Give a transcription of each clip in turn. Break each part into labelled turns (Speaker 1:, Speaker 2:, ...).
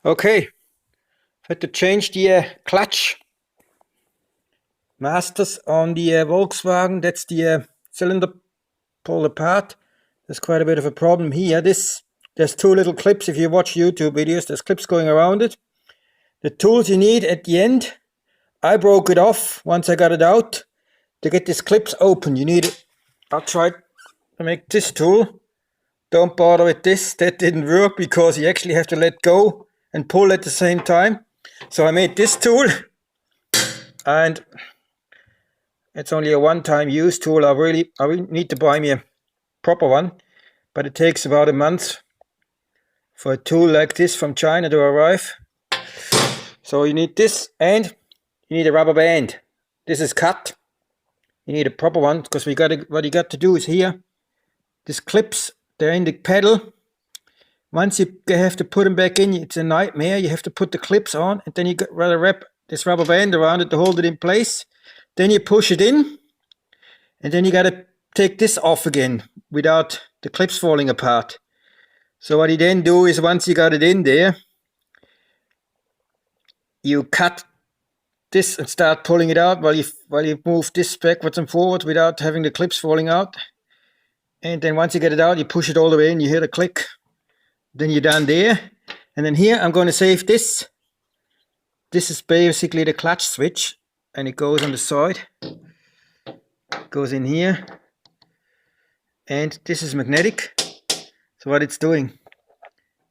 Speaker 1: Okay, had to change the clutch masters on the Volkswagen. That's the cylinder pulled apart. There's quite a bit of a problem here. There's two little clips. If you watch YouTube videos, there's clips going around it. The tools you need at the end, I broke it off once I got it out. To get these clips open, you need it. I tried to make this tool. Don't bother with this. That didn't work because you actually have to let go and pull at the same time. So I made this tool, and it's only a one-time use tool. I really need to buy me a proper one, but it takes about a month for a tool like this from China to arrive. So you need this, and you need a rubber band. This is cut. You need a proper one because what you got to do is here. These clips, they're in the pedal. Once you have to put them back in, it's a nightmare. You have to put the clips on, and then you got to wrap this rubber band around it to hold it in place. Then you push it in, and then you got to take this off again without the clips falling apart. So what you then do is, once you got it in there, you cut this and start pulling it out while you move this backwards and forward without having the clips falling out. And then once you get it out, you push it all the way in, you hear the click. Then you're done there. And then here I'm going to save this. This is basically the clutch switch, and it goes on the side. It goes in here. And this is magnetic. So what it's doing,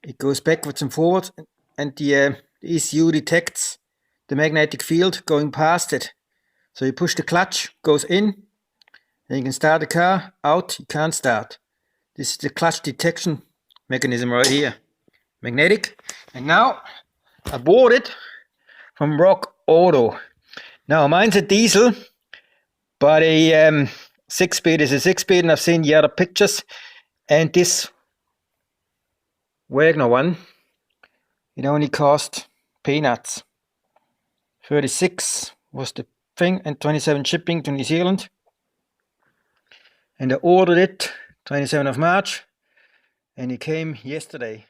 Speaker 1: it goes backwards and forwards, and the ECU detects the magnetic field going past it. So you push the clutch, goes in, then you can start the car. Out, you can't start. This is the clutch detection mechanism right here. Magnetic. And now I bought it from Rock Auto. Now mine's a diesel, but a 6-speed is a 6-speed, and I've seen the other pictures. And this Wagner one, it only cost peanuts. 36 was the thing, and 27 shipping to New Zealand. And I ordered it 27th of March, and it came yesterday.